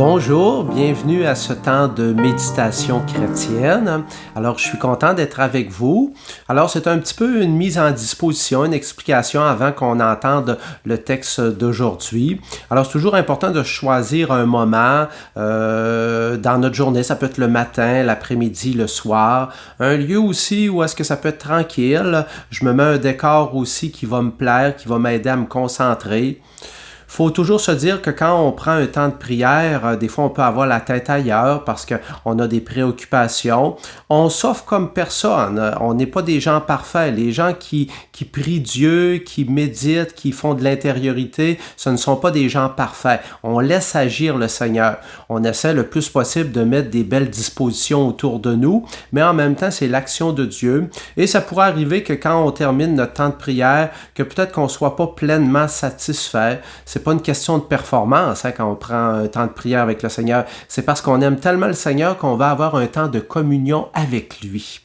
Bonjour, bienvenue à ce temps de méditation chrétienne. Alors, je suis content d'être avec vous. Alors, c'est un petit peu une mise en disposition, une explication avant qu'on entende le texte d'aujourd'hui. Alors, c'est toujours important de choisir un moment dans notre journée. Ça peut être le matin, l'après-midi, le soir. Un lieu aussi où est-ce que ça peut être tranquille. Je me mets un décor aussi qui va me plaire, qui va m'aider à me concentrer. Faut toujours se dire que quand on prend un temps de prière, des fois on peut avoir la tête ailleurs parce qu'on a des préoccupations. On s'offre comme personne. On n'est pas des gens parfaits. Les gens qui prient Dieu, qui méditent, qui font de l'intériorité, ce ne sont pas des gens parfaits. On laisse agir le Seigneur. On essaie le plus possible de mettre des belles dispositions autour de nous, mais en même temps, c'est l'action de Dieu. Et ça pourrait arriver que quand on termine notre temps de prière, que peut-être qu'on ne soit pas pleinement satisfait. C'est pas une question de performance quand on prend un temps de prière avec le Seigneur. C'est parce qu'on aime tellement le Seigneur qu'on va avoir un temps de communion avec lui.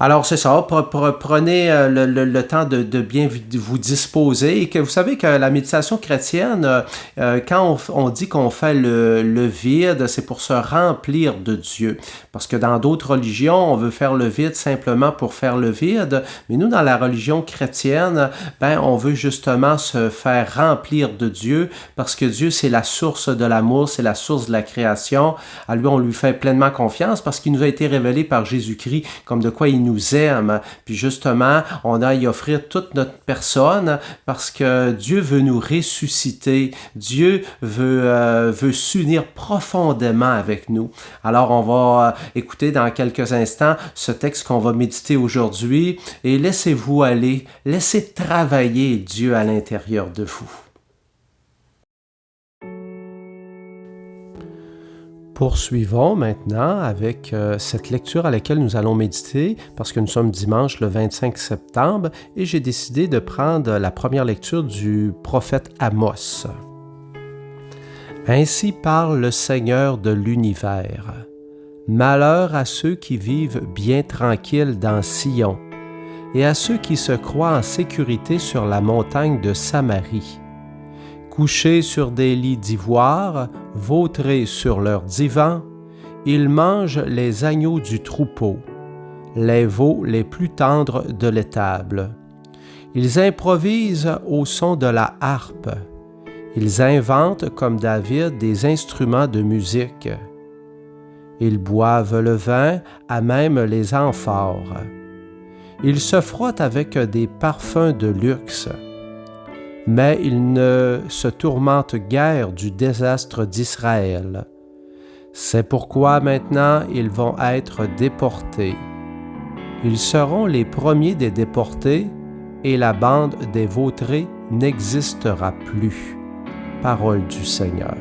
Alors, c'est ça, prenez le temps de bien vous disposer et que vous savez que la méditation chrétienne, quand on dit qu'on fait le vide, c'est pour se remplir de Dieu. Parce que dans d'autres religions, on veut faire le vide simplement pour faire le vide, mais nous, dans la religion chrétienne, on veut justement se faire remplir de Dieu parce que Dieu, c'est la source de l'amour, c'est la source de la création. À lui, on lui fait pleinement confiance parce qu'il nous a été révélé par Jésus-Christ comme de quoi il nous aime. Puis justement, on a à y offrir toute notre personne parce que Dieu veut nous ressusciter. Dieu veut s'unir profondément avec nous. Alors, on va écouter dans quelques instants ce texte qu'on va méditer aujourd'hui et laissez-vous aller, laissez travailler Dieu à l'intérieur de vous. Poursuivons maintenant avec cette lecture à laquelle nous allons méditer parce que nous sommes dimanche le 25 septembre et j'ai décidé de prendre la première lecture du prophète Amos. Ainsi parle le Seigneur de l'univers. Malheur à ceux qui vivent bien tranquilles dans Sion et à ceux qui se croient en sécurité sur la montagne de Samarie. Couchés sur des lits d'ivoire, vautrés sur leurs divans, ils mangent les agneaux du troupeau, les veaux les plus tendres de l'étable. Ils improvisent au son de la harpe. Ils inventent comme David des instruments de musique. Ils boivent le vin à même les amphores. Ils se frottent avec des parfums de luxe. Mais ils ne se tourmentent guère du désastre d'Israël. C'est pourquoi maintenant ils vont être déportés. Ils seront les premiers des déportés et la bande des vautrés n'existera plus. Parole du Seigneur.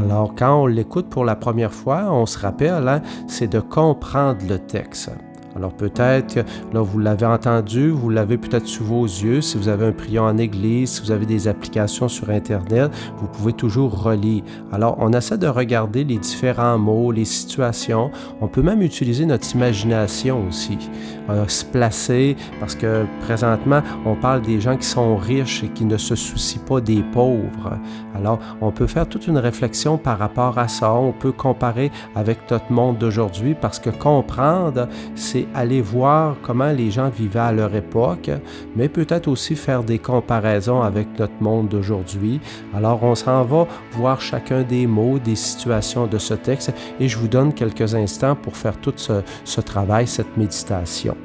Alors, quand on l'écoute pour la première fois, on se rappelle, c'est de comprendre le texte. Alors peut-être, là, vous l'avez entendu, vous l'avez peut-être sous vos yeux. Si vous avez un prion en église, si vous avez des applications sur Internet, vous pouvez toujours relire. Alors, on essaie de regarder les différents mots, les situations. On peut même utiliser notre imagination aussi, se placer, parce que présentement, on parle des gens qui sont riches et qui ne se soucient pas des pauvres. Alors, on peut faire toute une réflexion par rapport à ça. On peut comparer avec notre monde d'aujourd'hui parce que comprendre, c'est aller voir comment les gens vivaient à leur époque, mais peut-être aussi faire des comparaisons avec notre monde d'aujourd'hui. Alors, on s'en va voir chacun des mots, des situations de ce texte et je vous donne quelques instants pour faire tout ce travail, cette méditation.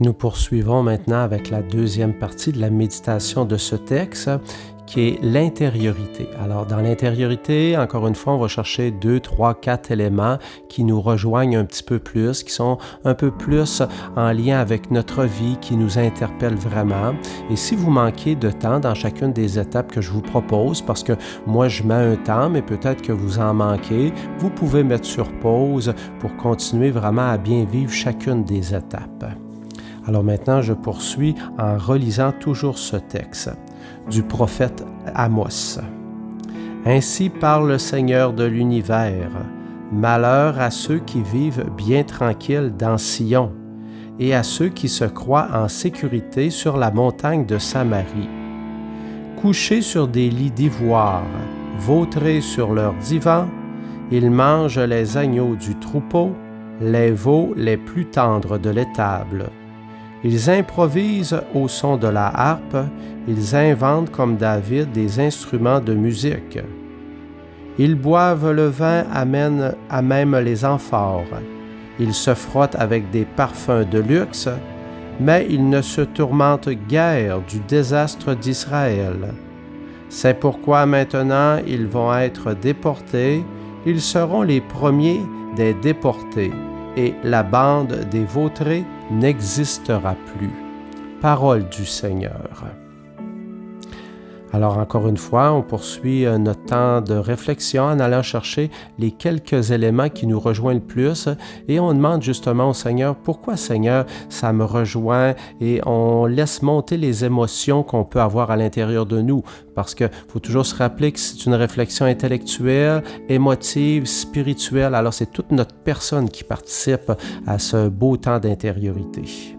Nous poursuivons maintenant avec la deuxième partie de la méditation de ce texte, qui est l'intériorité. Alors, dans l'intériorité, encore une fois, on va chercher 2, 3, 4 éléments qui nous rejoignent un petit peu plus, qui sont un peu plus en lien avec notre vie, qui nous interpellent vraiment. Et si vous manquez de temps dans chacune des étapes que je vous propose, parce que moi, je mets un temps, mais peut-être que vous en manquez, vous pouvez mettre sur pause pour continuer vraiment à bien vivre chacune des étapes. Alors maintenant, je poursuis en relisant toujours ce texte du prophète Amos. Ainsi parle le Seigneur de l'univers. Malheur à ceux qui vivent bien tranquilles dans Sion et à ceux qui se croient en sécurité sur la montagne de Samarie. Couchés sur des lits d'ivoire, vautrés sur leurs divans, ils mangent les agneaux du troupeau, les veaux les plus tendres de l'étable. Ils improvisent au son de la harpe, ils inventent comme David des instruments de musique. Ils boivent le vin à même les amphores. Ils se frottent avec des parfums de luxe, mais ils ne se tourmentent guère du désastre d'Israël. C'est pourquoi maintenant ils vont être déportés, ils seront les premiers des déportés, et la bande des vautrés n'existera plus. Parole du Seigneur. Alors encore une fois, on poursuit notre temps de réflexion en allant chercher les quelques éléments qui nous rejoignent le plus et on demande justement au Seigneur, pourquoi Seigneur, ça me rejoint, et on laisse monter les émotions qu'on peut avoir à l'intérieur de nous, parce qu'il faut toujours se rappeler que c'est une réflexion intellectuelle, émotive, spirituelle, alors c'est toute notre personne qui participe à ce beau temps d'intériorité.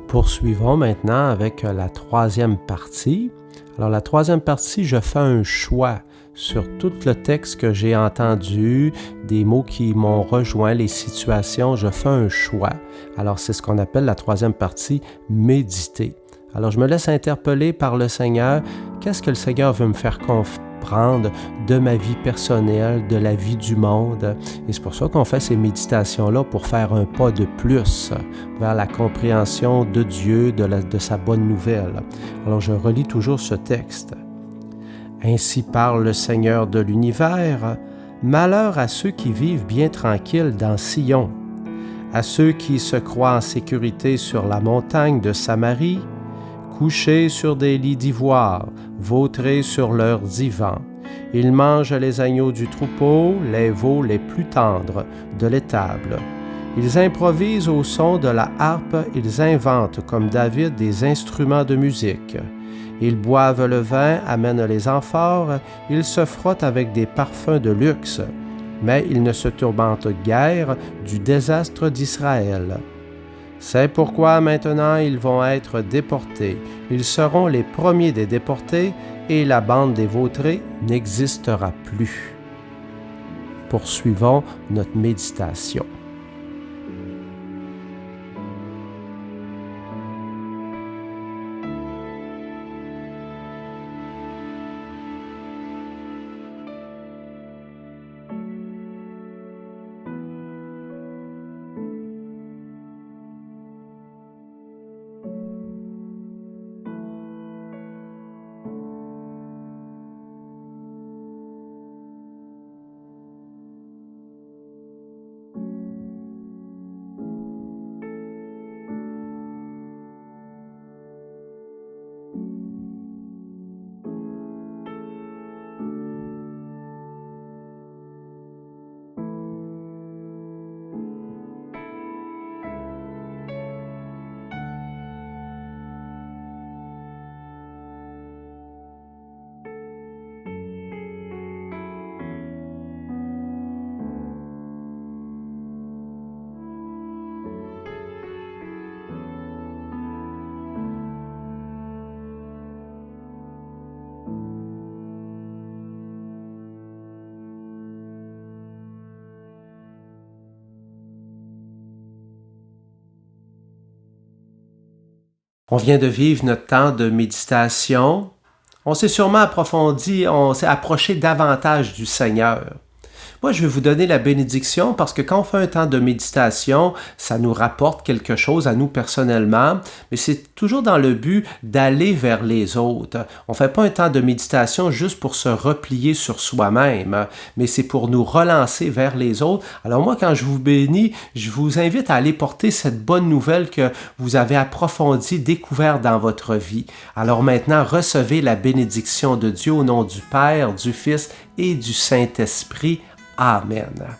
Poursuivons maintenant avec la troisième partie. Alors la troisième partie, je fais un choix sur tout le texte que j'ai entendu, des mots qui m'ont rejoint, les situations, je fais un choix. Alors c'est ce qu'on appelle la troisième partie, méditer. Alors je me laisse interpeller par le Seigneur. Qu'est-ce que le Seigneur veut me faire comprendre de ma vie personnelle, de la vie du monde? Et c'est pour ça qu'on fait ces méditations-là, pour faire un pas de plus vers la compréhension de Dieu, de sa bonne nouvelle. Alors je relis toujours ce texte. Ainsi parle le Seigneur de l'univers. Malheur à ceux qui vivent bien tranquilles dans Sion, à ceux qui se croient en sécurité sur la montagne de Samarie, couchés sur des lits d'ivoire, vautrés sur leurs divans. Ils mangent les agneaux du troupeau, les veaux les plus tendres de l'étable. Ils improvisent au son de la harpe, ils inventent comme David des instruments de musique. Ils boivent le vin, amènent les amphores, ils se frottent avec des parfums de luxe, mais ils ne se tourmentent guère du désastre d'Israël. C'est pourquoi maintenant ils vont être déportés. Ils seront les premiers des déportés et la bande des vautrés n'existera plus. Poursuivons notre méditation. On vient de vivre notre temps de méditation. On s'est sûrement approfondi, on s'est approché davantage du Seigneur. Moi, je vais vous donner la bénédiction parce que quand on fait un temps de méditation, ça nous rapporte quelque chose à nous personnellement, mais c'est toujours dans le but d'aller vers les autres. On ne fait pas un temps de méditation juste pour se replier sur soi-même, mais c'est pour nous relancer vers les autres. Alors moi, quand je vous bénis, je vous invite à aller porter cette bonne nouvelle que vous avez approfondie, découverte dans votre vie. Alors maintenant, recevez la bénédiction de Dieu au nom du Père, du Fils et du Saint-Esprit. Amen.